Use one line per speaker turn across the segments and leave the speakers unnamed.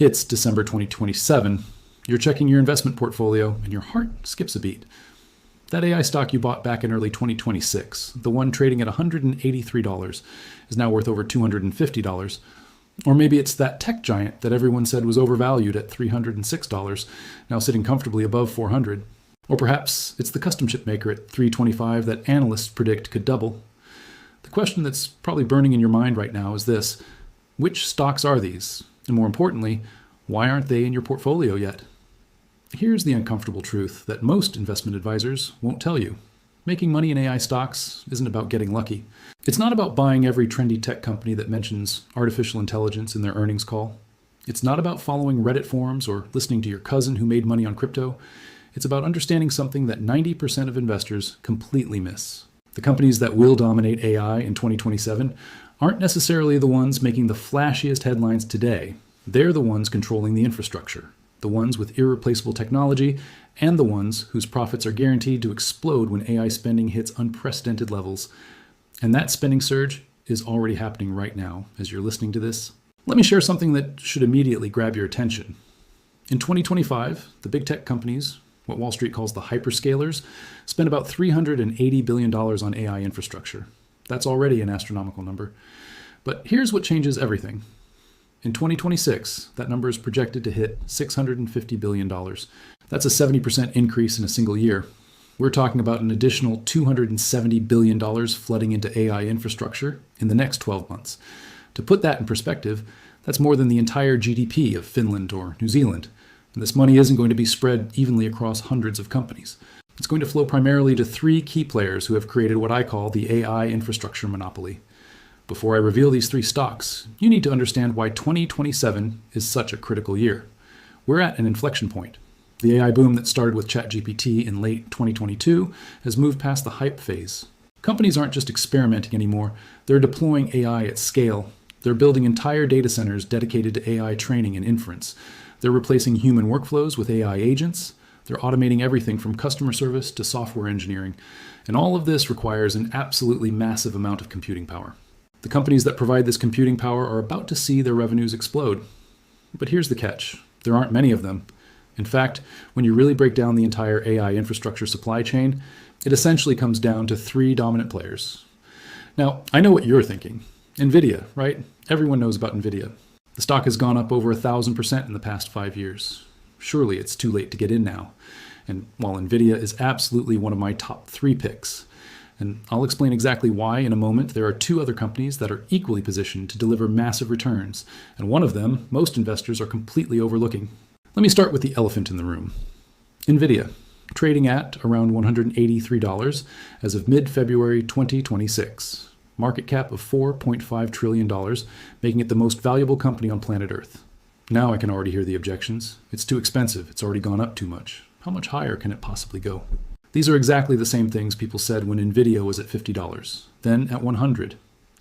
It's December 2027. You're checking your investment portfolio and your heart skips a beat. That AI stock you bought back in early 2026, the one trading at $183, is now worth over $250. Or maybe it's that tech giant that everyone said was overvalued at $306, now sitting comfortably above $400. Or perhaps it's the custom chip maker at $325 that analysts predict could double. The question that's probably burning in your mind right now is this: which stocks are these? And more importantly, why aren't they in your portfolio yet? Here's the uncomfortable truth that most investment advisors won't tell you. Making money in AI stocks isn't about getting lucky. It's not about buying every trendy tech company that mentions artificial intelligence in their earnings call. It's not about following Reddit forums or listening to your cousin who made money on crypto. It's about understanding something that 90% of investors completely miss. The companies that will dominate AI in 2027 aren't necessarily the ones making the flashiest headlines today. They're the ones controlling the infrastructure, the ones with irreplaceable technology, and the ones whose profits are guaranteed to explode when AI spending hits unprecedented levels. And that spending surge is already happening right now as you're listening to this. Let me share something that should immediately grab your attention. In 2025, the big tech companies, what Wall Street calls the Hyperscalers, spent about $380 billion on AI infrastructure. That's already an astronomical number. But here's what changes everything. In 2026, that number is projected to hit $650 billion. That's a 70% increase in a single year. We're talking about an additional $270 billion flooding into AI infrastructure in the next 12 months. To put that in perspective, that's more than the entire GDP of Finland or New Zealand. And this money isn't going to be spread evenly across hundreds of companies. It's going to flow primarily to three key players who have created what I call the AI infrastructure monopoly. Before I reveal these three stocks, you need to understand why 2027 is such a critical year. We're at an inflection point. The AI boom that started with ChatGPT in late 2022 has moved past the hype phase. Companies aren't just experimenting anymore, they're deploying AI at scale. They're building entire data centers dedicated to AI training and inference. They're replacing human workflows with AI agents. They're automating everything from customer service to software engineering. And all of this requires an absolutely massive amount of computing power. The companies that provide this computing power are about to see their revenues explode. But here's the catch. There aren't many of them. In fact, when you really break down the entire AI infrastructure supply chain, it essentially comes down to three dominant players. Now, I know what you're thinking. NVIDIA, right? Everyone knows about NVIDIA. The stock has gone up over 1,000% in the past 5 years. Surely it's too late to get in now. And while NVIDIA is absolutely one of my top 3 picks, and I'll explain exactly why in a moment, there are 2 other companies that are equally positioned to deliver massive returns, and one of them most investors are completely overlooking. Let me start with the elephant in the room. NVIDIA, trading at around $183 as of mid-February 2026. Market cap of $4.5 trillion, making it the most valuable company on planet Earth. Now I can already hear the objections. It's too expensive. It's already gone up too much. How much higher can it possibly go? These are exactly the same things people said when NVIDIA was at $50, then at $100,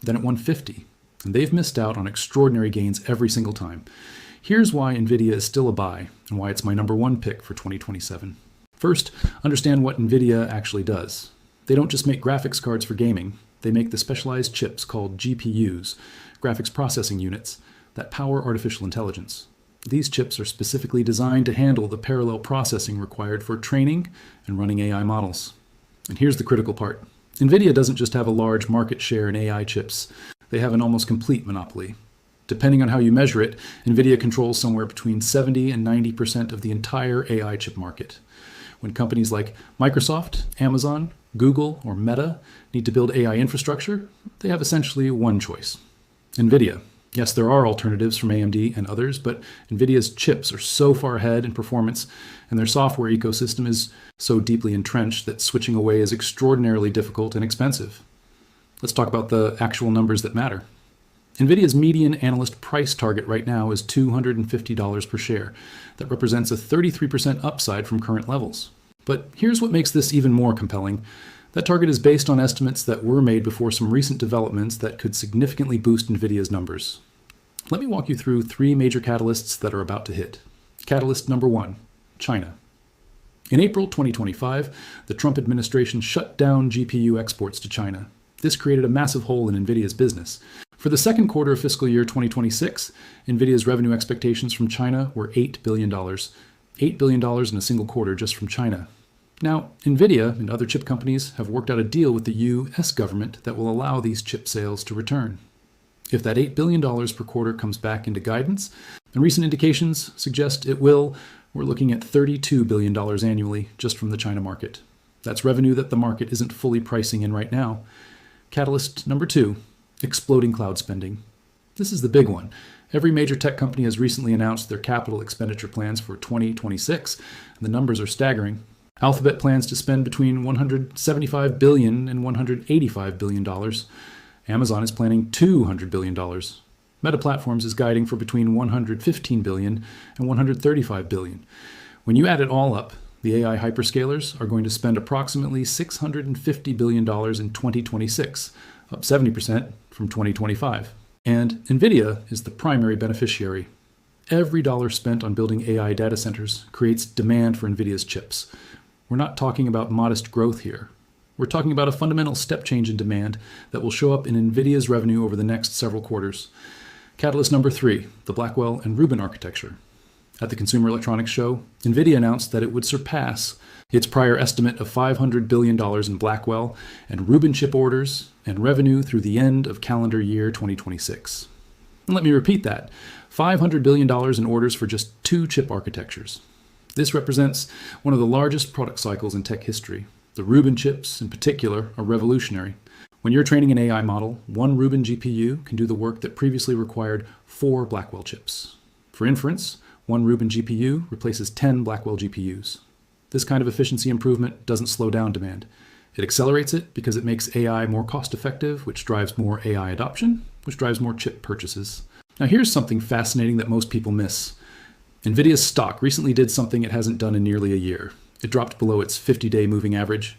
then at $150. And they've missed out on extraordinary gains every single time. Here's why NVIDIA is still a buy and why it's my number 1 pick for 2027. First, understand what NVIDIA actually does. They don't just make graphics cards for gaming. They make the specialized chips called GPUs, graphics processing units, that power artificial intelligence. These chips are specifically designed to handle the parallel processing required for training and running AI models. And here's the critical part. NVIDIA doesn't just have a large market share in AI chips. They have an almost complete monopoly. Depending on how you measure it, NVIDIA controls somewhere between 70 and 90% of the entire AI chip market. When companies like Microsoft, Amazon, Google, or Meta need to build AI infrastructure, they have essentially one choice: NVIDIA. Yes, there are alternatives from AMD and others, but NVIDIA's chips are so far ahead in performance, and their software ecosystem is so deeply entrenched that switching away is extraordinarily difficult and expensive. Let's talk about the actual numbers that matter. NVIDIA's median analyst price target right now is $250 per share. That represents a 33% upside from current levels. But here's what makes this even more compelling. That target is based on estimates that were made before some recent developments that could significantly boost NVIDIA's numbers. Let me walk you through 3 major catalysts that are about to hit. Catalyst number 1, China. In April 2025, the Trump administration shut down GPU exports to China. This created a massive hole in NVIDIA's business. For the second quarter of fiscal year 2026, NVIDIA's revenue expectations from China were $8 billion. $8 billion in a single quarter just from China. Now, NVIDIA and other chip companies have worked out a deal with the US government that will allow these chip sales to return. If that $8 billion per quarter comes back into guidance, and recent indications suggest it will, we're looking at $32 billion annually just from the China market. That's revenue that the market isn't fully pricing in right now. Catalyst number 2, exploding cloud spending. This is the big one. Every major tech company has recently announced their capital expenditure plans for 2026, and the numbers are staggering. Alphabet plans to spend between $175 billion and $185 billion. Amazon is planning $200 billion. Meta Platforms is guiding for between $115 billion and $135 billion. When you add it all up, the AI hyperscalers are going to spend approximately $650 billion in 2026, up 70% from 2025. And NVIDIA is the primary beneficiary. Every dollar spent on building AI data centers creates demand for NVIDIA's chips. We're not talking about modest growth here. We're talking about a fundamental step change in demand that will show up in NVIDIA's revenue over the next several quarters. Catalyst number 3, the Blackwell and Rubin architecture. At the Consumer Electronics Show, NVIDIA announced that it would surpass its prior estimate of $500 billion in Blackwell and Rubin chip orders and revenue through the end of calendar year 2026. And let me repeat that, $500 billion in orders for just 2 chip architectures. This represents one of the largest product cycles in tech history. The Rubin chips, in particular, are revolutionary. When you're training an AI model, 1 Rubin GPU can do the work that previously required 4 Blackwell chips. For inference, 1 Rubin GPU replaces 10 Blackwell GPUs. This kind of efficiency improvement doesn't slow down demand. It accelerates it because it makes AI more cost-effective, which drives more AI adoption, which drives more chip purchases. Now here's something fascinating that most people miss. NVIDIA's stock recently did something it hasn't done in nearly a year. It dropped below its 50-day moving average.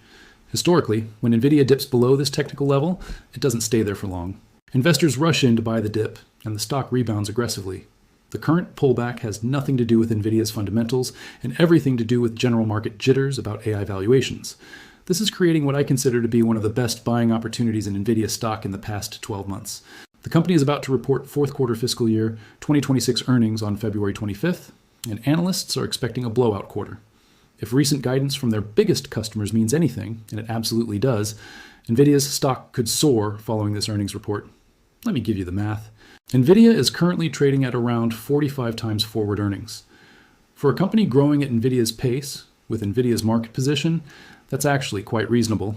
Historically, when NVIDIA dips below this technical level, it doesn't stay there for long. Investors rush in to buy the dip, and the stock rebounds aggressively. The current pullback has nothing to do with NVIDIA's fundamentals and everything to do with general market jitters about AI valuations. This is creating what I consider to be one of the best buying opportunities in NVIDIA stock in the past 12 months. The company is about to report fourth quarter fiscal year 2026 earnings on February 25th, and analysts are expecting a blowout quarter. If recent guidance from their biggest customers means anything, and it absolutely does, NVIDIA's stock could soar following this earnings report. Let me give you the math. NVIDIA is currently trading at around 45 times forward earnings. For a company growing at NVIDIA's pace, with NVIDIA's market position, that's actually quite reasonable.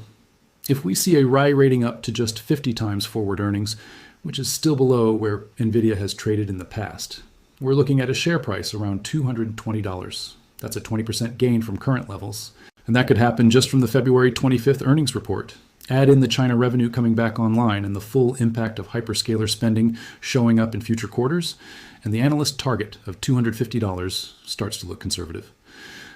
If we see a RAI rating up to just 50 times forward earnings, which is still below where NVIDIA has traded in the past, we're looking at a share price around $220. That's a 20% gain from current levels. And that could happen just from the February 25th earnings report. Add in the China revenue coming back online and the full impact of hyperscaler spending showing up in future quarters, and the analyst target of $250 starts to look conservative.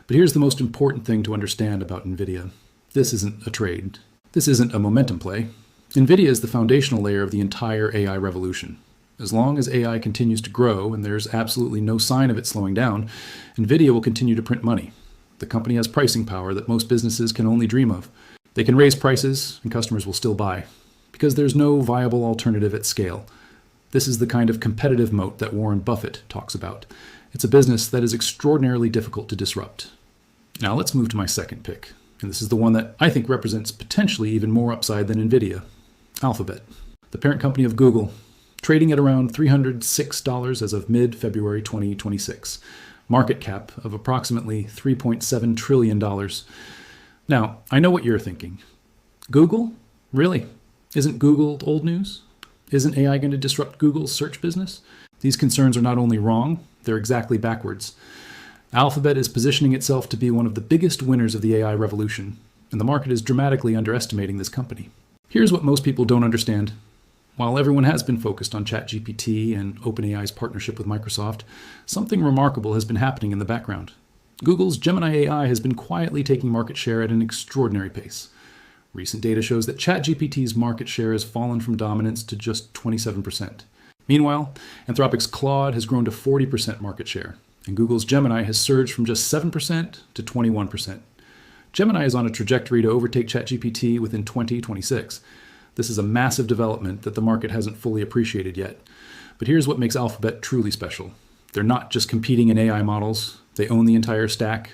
But here's the most important thing to understand about NVIDIA. This isn't a trade. This isn't a momentum play. NVIDIA is the foundational layer of the entire AI revolution. As long as AI continues to grow, and there's absolutely no sign of it slowing down, NVIDIA will continue to print money. The company has pricing power that most businesses can only dream of. They can raise prices, and customers will still buy, because there's no viable alternative at scale. This is the kind of competitive moat that Warren Buffett talks about. It's a business that is extraordinarily difficult to disrupt. Now let's move to my second pick, and this is the one that I think represents potentially even more upside than NVIDIA. Alphabet, the parent company of Google, trading at around $306 as of mid-February 2026. Market cap of approximately $3.7 trillion. Now, I know what you're thinking. Google? Really? Isn't Google old news? Isn't AI going to disrupt Google's search business? These concerns are not only wrong, they're exactly backwards. Alphabet is positioning itself to be one of the biggest winners of the AI revolution, and the market is dramatically underestimating this company. Here's what most people don't understand. While everyone has been focused on ChatGPT and OpenAI's partnership with Microsoft, something remarkable has been happening in the background. Google's Gemini AI has been quietly taking market share at an extraordinary pace. Recent data shows that ChatGPT's market share has fallen from dominance to just 27%. Meanwhile, Anthropic's Claude has grown to 40% market share, and Google's Gemini has surged from just 7% to 21%. Gemini is on a trajectory to overtake ChatGPT within 2026. This is a massive development that the market hasn't fully appreciated yet. But here's what makes Alphabet truly special. They're not just competing in AI models, they own the entire stack.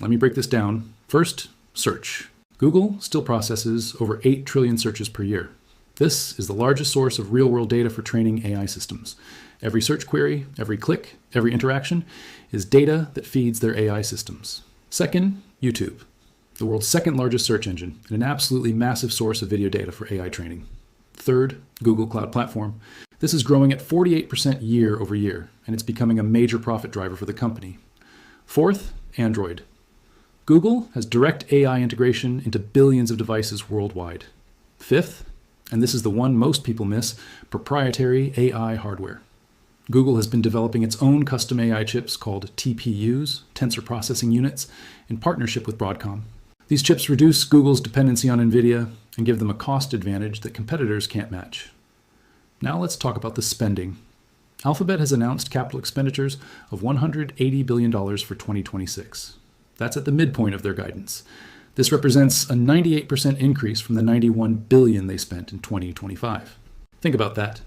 Let me break this down. First, search. Google still processes over 8 trillion searches per year. This is the largest source of real-world data for training AI systems. Every search query, every click, every interaction is data that feeds their AI systems. Second, YouTube, the world's second largest search engine and an absolutely massive source of video data for AI training. Third, Google Cloud Platform. This is growing at 48% year over year, and it's becoming a major profit driver for the company. Fourth, Android. Google has direct AI integration into billions of devices worldwide. Fifth, and this is the one most people miss, proprietary AI hardware. Google has been developing its own custom AI chips called TPUs, Tensor Processing Units, in partnership with Broadcom. These chips reduce Google's dependency on NVIDIA and give them a cost advantage that competitors can't match. Now let's talk about the spending. Alphabet has announced capital expenditures of $180 billion for 2026. That's at the midpoint of their guidance. This represents a 98% increase from the $91 billion they spent in 2025. Think about that.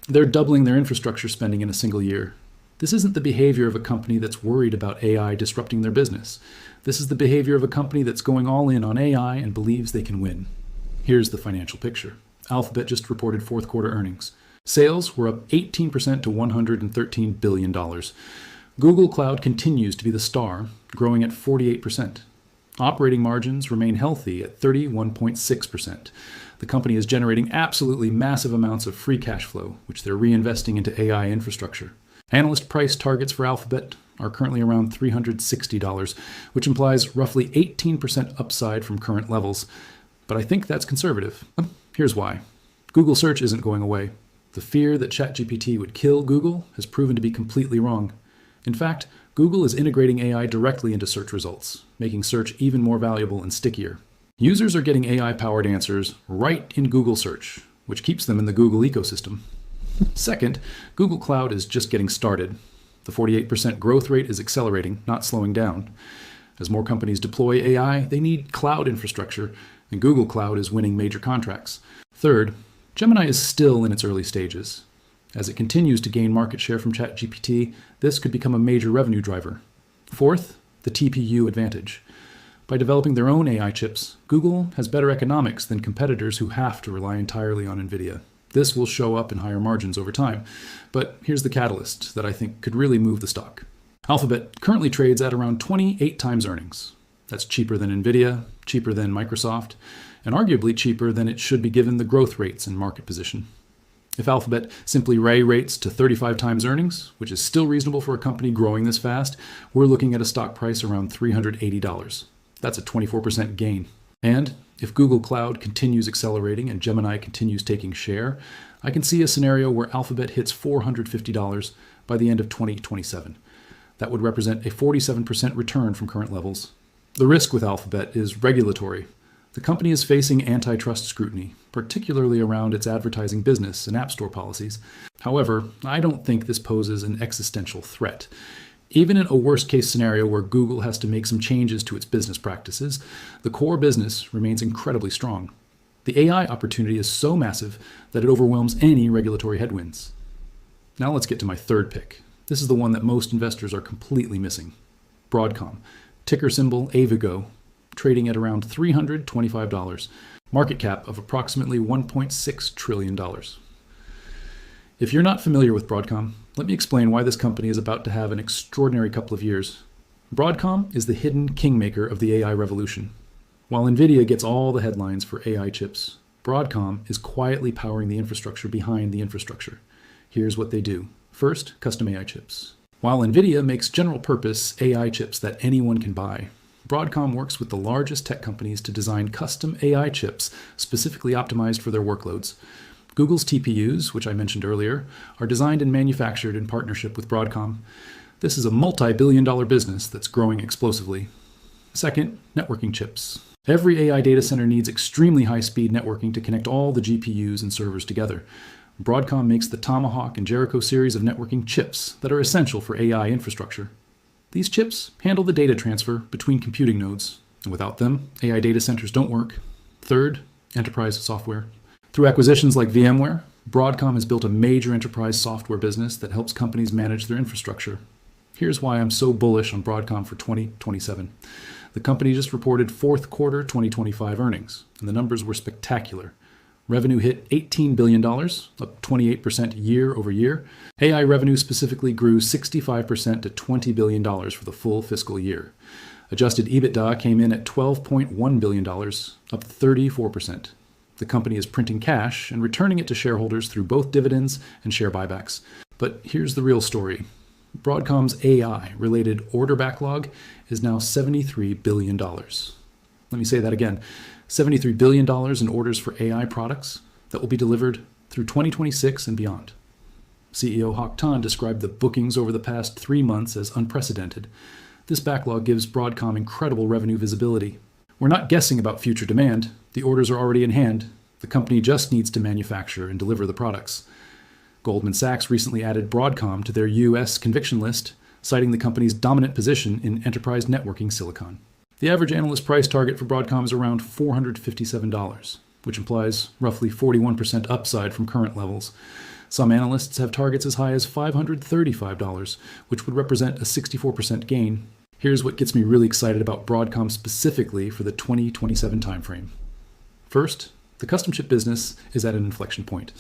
They're doubling their infrastructure spending in a single year. This isn't the behavior of a company that's worried about AI disrupting their business. This is the behavior of a company that's going all in on AI and believes they can win. Here's the financial picture. Alphabet just reported fourth quarter earnings. Sales were up 18% to $113 billion. Google Cloud continues to be the star, growing at 48%. Operating margins remain healthy at 31.6%. The company is generating absolutely massive amounts of free cash flow, which they're reinvesting into AI infrastructure. Analyst price targets for Alphabet are currently around $360, which implies roughly 18% upside from current levels. But I think that's conservative. Here's why. Google search isn't going away. The fear that ChatGPT would kill Google has proven to be completely wrong. In fact, Google is integrating AI directly into search results, making search even more valuable and stickier. Users are getting AI-powered answers right in Google search, which keeps them in the Google ecosystem. Second, Google Cloud is just getting started. The 48% growth rate is accelerating, not slowing down. As more companies deploy AI, they need cloud infrastructure, and Google Cloud is winning major contracts. Third, Gemini is still in its early stages. As it continues to gain market share from ChatGPT, this could become a major revenue driver. Fourth, the TPU advantage. By developing their own AI chips, Google has better economics than competitors who have to rely entirely on NVIDIA. This will show up in higher margins over time. But here's the catalyst that I think could really move the stock. Alphabet currently trades at around 28 times earnings. That's cheaper than NVIDIA, cheaper than Microsoft, and arguably cheaper than it should be given the growth rates and market position. If Alphabet simply rates to 35 times earnings, which is still reasonable for a company growing this fast, we're looking at a stock price around $380. That's a 24% gain. And if Google Cloud continues accelerating and Gemini continues taking share, I can see a scenario where Alphabet hits $450 by the end of 2027. That would represent a 47% return from current levels. The risk with Alphabet is regulatory. The company is facing antitrust scrutiny, particularly around its advertising business and App Store policies. However, I don't think this poses an existential threat. Even in a worst-case scenario where Google has to make some changes to its business practices, the core business remains incredibly strong. The AI opportunity is so massive that it overwhelms any regulatory headwinds. Now let's get to my third pick. This is the one that most investors are completely missing. Broadcom, ticker symbol AVIGO, trading at around $325, market cap of approximately $1.6 trillion. If you're not familiar with Broadcom, let me explain why this company is about to have an extraordinary couple of years. Broadcom is the hidden kingmaker of the AI revolution. While NVIDIA gets all the headlines for AI chips, Broadcom is quietly powering the infrastructure behind the infrastructure. Here's what they do. First, custom AI chips. While NVIDIA makes general-purpose AI chips that anyone can buy, Broadcom works with the largest tech companies to design custom AI chips specifically optimized for their workloads. Google's TPUs, which I mentioned earlier, are designed and manufactured in partnership with Broadcom. This is a multi-billion-dollar business that's growing explosively. Second, networking chips. Every AI data center needs extremely high-speed networking to connect all the GPUs and servers together. Broadcom makes the Tomahawk and Jericho series of networking chips that are essential for AI infrastructure. These chips handle the data transfer between computing nodes, and without them, AI data centers don't work. Third, enterprise software. Through acquisitions like VMware, Broadcom has built a major enterprise software business that helps companies manage their infrastructure. Here's why I'm so bullish on Broadcom for 2027. The company just reported fourth quarter 2025 earnings, and the numbers were spectacular. Revenue hit $18 billion, up 28% year over year. AI revenue specifically grew 65% to $20 billion for the full fiscal year. Adjusted EBITDA came in at $12.1 billion, up 34%. The company is printing cash and returning it to shareholders through both dividends and share buybacks. But here's the real story. Broadcom's AI-related order backlog is now $73 billion. Let me say that again. $73 billion in orders for AI products that will be delivered through 2026 and beyond. CEO Hock Tan described the bookings over the past 3 months as unprecedented. This backlog gives Broadcom incredible revenue visibility. We're not guessing about future demand. The orders are already in hand. The company just needs to manufacture and deliver the products. Goldman Sachs recently added Broadcom to their U.S. conviction list, citing the company's dominant position in enterprise networking silicon. The average analyst price target for Broadcom is around $457, which implies roughly 41% upside from current levels. Some analysts have targets as high as $535, which would represent a 64% gain. Here's what gets me really excited about Broadcom specifically for the 2027 timeframe. First, the custom chip business is at an inflection point.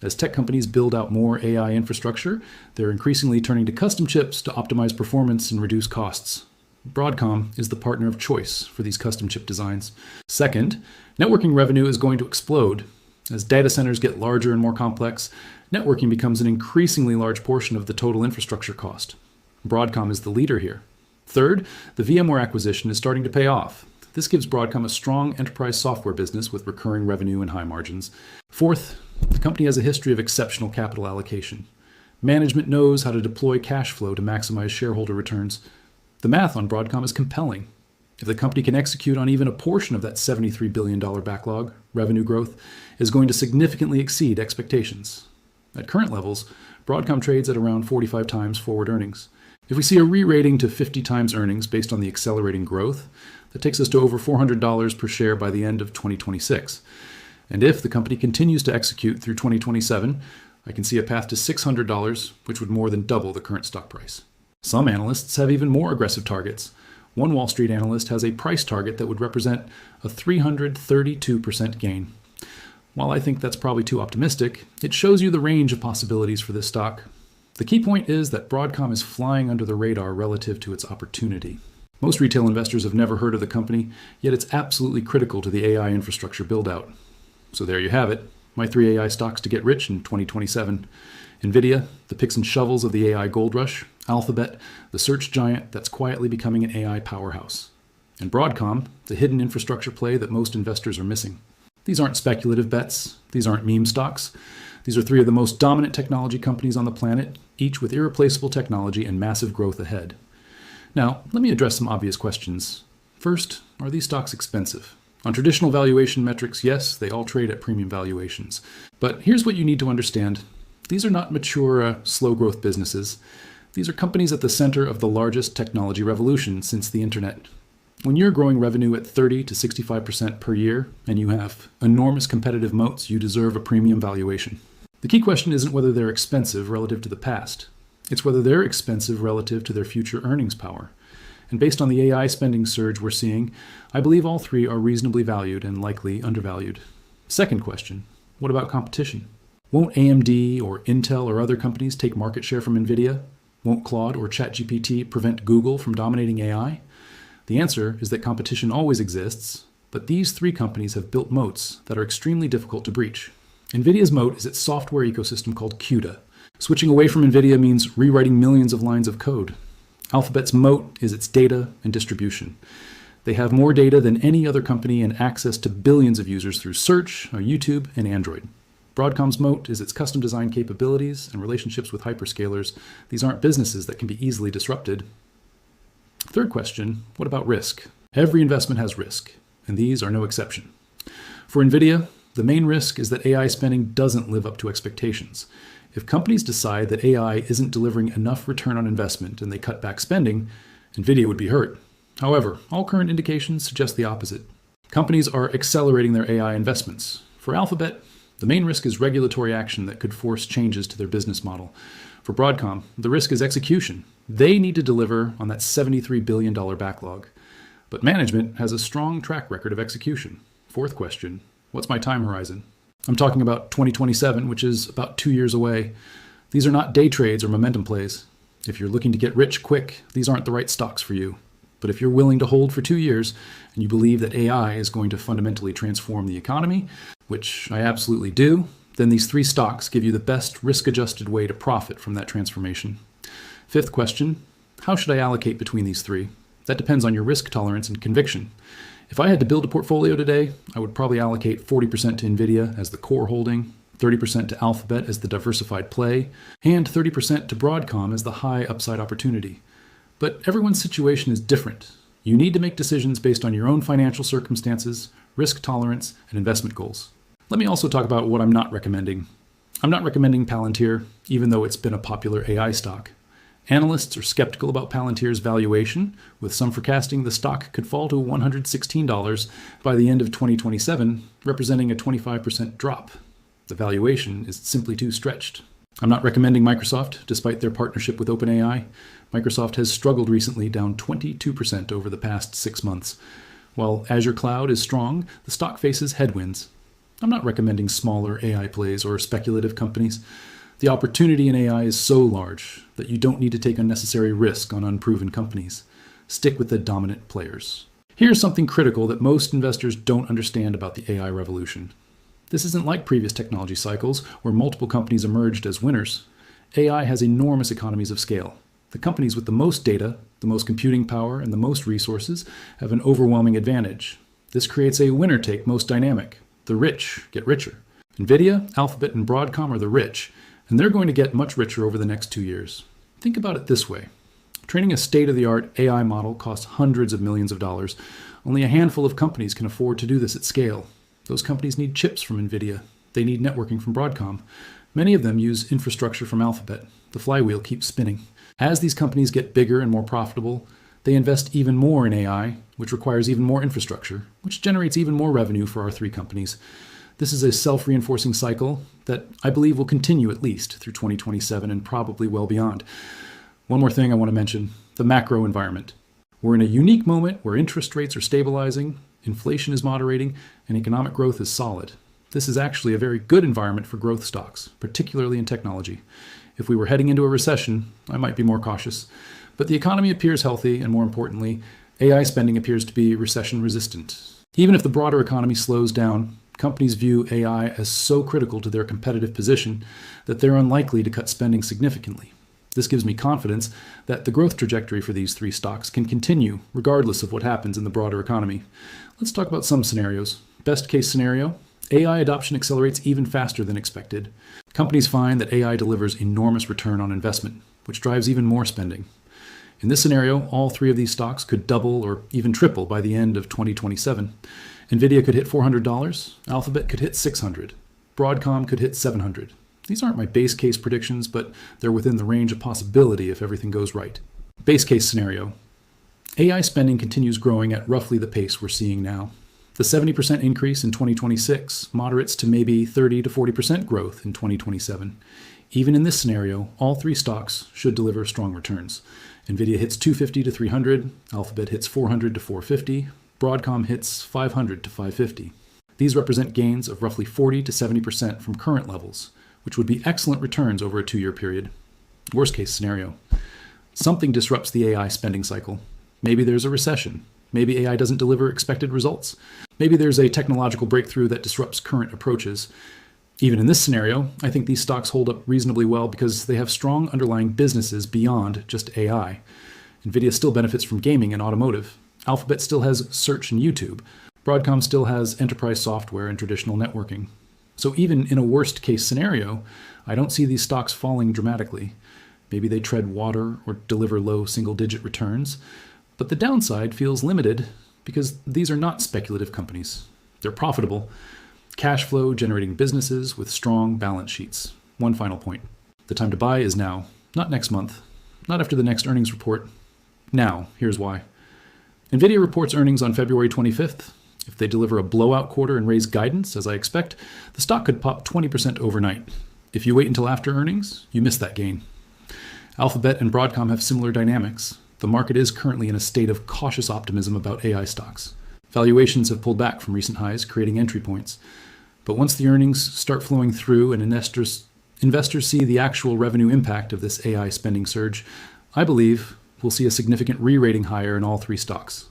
As tech companies build out more AI infrastructure, they're increasingly turning to custom chips to optimize performance and reduce costs. Broadcom is the partner of choice for these custom chip designs. Second, networking revenue is going to explode. As data centers get larger and more complex, networking becomes an increasingly large portion of the total infrastructure cost. Broadcom is the leader here. Third, the VMware acquisition is starting to pay off. This gives Broadcom a strong enterprise software business with recurring revenue and high margins. Fourth, the company has a history of exceptional capital allocation. Management knows how to deploy cash flow to maximize shareholder returns. The math on Broadcom is compelling. If the company can execute on even a portion of that $73 billion backlog, revenue growth is going to significantly exceed expectations. At current levels, Broadcom trades at around 45 times forward earnings. If we see a re-rating to 50 times earnings based on the accelerating growth, that takes us to over $400 per share by the end of 2026. And if the company continues to execute through 2027, I can see a path to $600, which would more than double the current stock price. Some analysts have even more aggressive targets. One Wall Street analyst has a price target that would represent a 332% gain. While I think that's probably too optimistic, it shows you the range of possibilities for this stock. The key point is that Broadcom is flying under the radar relative to its opportunity. Most retail investors have never heard of the company, yet it's absolutely critical to the AI infrastructure build-out. So there you have it, my 3 AI stocks to get rich in 2027. NVIDIA, the picks and shovels of the AI gold rush. Alphabet, the search giant that's quietly becoming an AI powerhouse. And Broadcom, the hidden infrastructure play that most investors are missing. These aren't speculative bets. These aren't meme stocks. These are 3 of the most dominant technology companies on the planet, each with irreplaceable technology and massive growth ahead. Now, let me address some obvious questions. First, are these stocks expensive? On traditional valuation metrics, yes, they all trade at premium valuations. But here's what you need to understand. These are not mature, slow-growth businesses. These are companies at the center of the largest technology revolution since the internet. When you're growing revenue at 30 to 65% per year, and you have enormous competitive moats, you deserve a premium valuation. The key question isn't whether they're expensive relative to the past. It's whether they're expensive relative to their future earnings power. And based on the AI spending surge we're seeing, I believe all 3 are reasonably valued and likely undervalued. Second question, what about competition? Won't AMD or Intel or other companies take market share from NVIDIA? Won't Claude or ChatGPT prevent Google from dominating AI? The answer is that competition always exists, but these 3 companies have built moats that are extremely difficult to breach. NVIDIA's moat is its software ecosystem called CUDA. Switching away from NVIDIA means rewriting millions of lines of code. Alphabet's moat is its data and distribution. They have more data than any other company and access to billions of users through search, YouTube, and Android. Broadcom's moat is its custom design capabilities and relationships with hyperscalers. These aren't businesses that can be easily disrupted. Third question, what about risk? Every investment has risk, and these are no exception. For NVIDIA, the main risk is that AI spending doesn't live up to expectations. If companies decide that AI isn't delivering enough return on investment and they cut back spending, NVIDIA would be hurt. However, all current indications suggest the opposite. Companies are accelerating their AI investments. For Alphabet, The main risk is regulatory action that could force changes to their business model. For Broadcom, the risk is execution. They need to deliver on that $73 billion backlog. But management has a strong track record of execution. Fourth question, what's my time horizon? I'm talking about 2027, which is about 2 years away. These are not day trades or momentum plays. If you're looking to get rich quick, these aren't the right stocks for you. But if you're willing to hold for 2 years and you believe that AI is going to fundamentally transform the economy, which I absolutely do, then these 3 stocks give you the best risk-adjusted way to profit from that transformation. Fifth question, how should I allocate between these 3? That depends on your risk tolerance and conviction. If I had to build a portfolio today, I would probably allocate 40% to NVIDIA as the core holding, 30% to Alphabet as the diversified play, and 30% to Broadcom as the high upside opportunity. But everyone's situation is different. You need to make decisions based on your own financial circumstances, risk tolerance, and investment goals. Let me also talk about what I'm not recommending. I'm not recommending Palantir, even though it's been a popular AI stock. Analysts are skeptical about Palantir's valuation, with some forecasting the stock could fall to $116 by the end of 2027, representing a 25% drop. The valuation is simply too stretched. I'm not recommending Microsoft, despite their partnership with OpenAI. Microsoft has struggled recently, down 22% over the past 6 months. While Azure Cloud is strong, the stock faces headwinds. I'm not recommending smaller AI plays or speculative companies. The opportunity in AI is so large that you don't need to take unnecessary risk on unproven companies. Stick with the dominant players. Here's something critical that most investors don't understand about the AI revolution. This isn't like previous technology cycles where multiple companies emerged as winners. AI has enormous economies of scale. The companies with the most data, the most computing power, and the most resources have an overwhelming advantage. This creates a winner-take-most dynamic. The rich get richer. NVIDIA, Alphabet, and Broadcom are the rich, and they're going to get much richer over the next 2 years. Think about it this way. Training a state-of-the-art AI model costs hundreds of millions of dollars. Only a handful of companies can afford to do this at scale. Those companies need chips from NVIDIA. They need networking from Broadcom. Many of them use infrastructure from Alphabet. The flywheel keeps spinning. As these companies get bigger and more profitable, they invest even more in AI, which requires even more infrastructure, which generates even more revenue for our 3 companies. This is a self-reinforcing cycle that I believe will continue at least through 2027 and probably well beyond. One more thing I want to mention, the macro environment. We're in a unique moment where interest rates are stabilizing, inflation is moderating, and economic growth is solid. This is actually a very good environment for growth stocks, particularly in technology. If we were heading into a recession, I might be more cautious. But the economy appears healthy, and more importantly, AI spending appears to be recession resistant. Even if the broader economy slows down, companies view AI as so critical to their competitive position that they're unlikely to cut spending significantly. This gives me confidence that the growth trajectory for these 3 stocks can continue regardless of what happens in the broader economy. Let's talk about some scenarios. Best case scenario, AI adoption accelerates even faster than expected. Companies find that AI delivers enormous return on investment, which drives even more spending. In this scenario, all 3 of these stocks could double or even triple by the end of 2027. NVIDIA could hit $400, Alphabet could hit $600, Broadcom could hit $700. These aren't my base case predictions, but they're within the range of possibility if everything goes right. Base case scenario. AI spending continues growing at roughly the pace we're seeing now. The 70% increase in 2026 moderates to maybe 30 to 40% growth in 2027. Even in this scenario, all 3 stocks should deliver strong returns. NVIDIA hits 250 to 300, Alphabet hits 400 to 450, Broadcom hits 500 to 550. These represent gains of roughly 40 to 70% from current levels, which would be excellent returns over a 2-year period. Worst case scenario. Something disrupts the AI spending cycle. Maybe there's a recession. Maybe AI doesn't deliver expected results. Maybe there's a technological breakthrough that disrupts current approaches. Even in this scenario, I think these stocks hold up reasonably well because they have strong underlying businesses beyond just AI. NVIDIA still benefits from gaming and automotive. Alphabet still has search and YouTube. Broadcom still has enterprise software and traditional networking. So even in a worst case scenario, I don't see these stocks falling dramatically. Maybe they tread water or deliver low single-digit returns. But the downside feels limited because these are not speculative companies. They're profitable, cash flow generating businesses with strong balance sheets. One final point. The time to buy is now, not next month, not after the next earnings report. Now, here's why. NVIDIA reports earnings on February 25th. If they deliver a blowout quarter and raise guidance, as I expect, the stock could pop 20% overnight. If you wait until after earnings, you miss that gain. Alphabet and Broadcom have similar dynamics. The market is currently in a state of cautious optimism about AI stocks. Valuations have pulled back from recent highs, creating entry points. But once the earnings start flowing through and investors see the actual revenue impact of this AI spending surge, I believe we'll see a significant re-rating higher in all three stocks.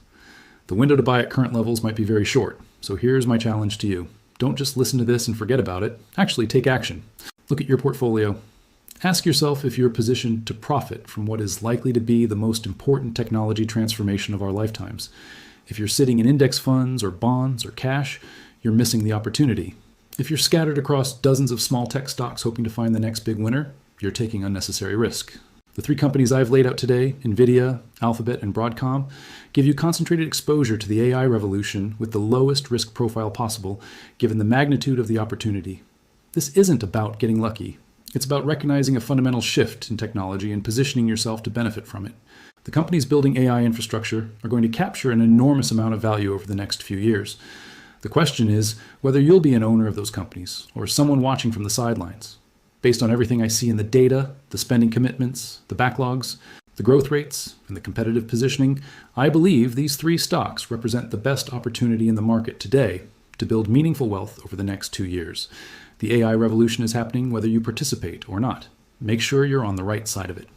The window to buy at current levels might be very short, so here's my challenge to you. Don't just listen to this and forget about it. Actually, take action. Look at your portfolio. Ask yourself if you're positioned to profit from what is likely to be the most important technology transformation of our lifetimes. If you're sitting in index funds or bonds or cash, you're missing the opportunity. If you're scattered across dozens of small tech stocks hoping to find the next big winner, you're taking unnecessary risk. The three companies I've laid out today, NVIDIA, Alphabet, and Broadcom, give you concentrated exposure to the AI revolution with the lowest risk profile possible, given the magnitude of the opportunity. This isn't about getting lucky. It's about recognizing a fundamental shift in technology and positioning yourself to benefit from it. The companies building AI infrastructure are going to capture an enormous amount of value over the next few years. The question is whether you'll be an owner of those companies or someone watching from the sidelines. Based on everything I see in the data, the spending commitments, the backlogs, the growth rates, and the competitive positioning, I believe these three stocks represent the best opportunity in the market today to build meaningful wealth over the next 2 years. The AI revolution is happening whether you participate or not. Make sure you're on the right side of it.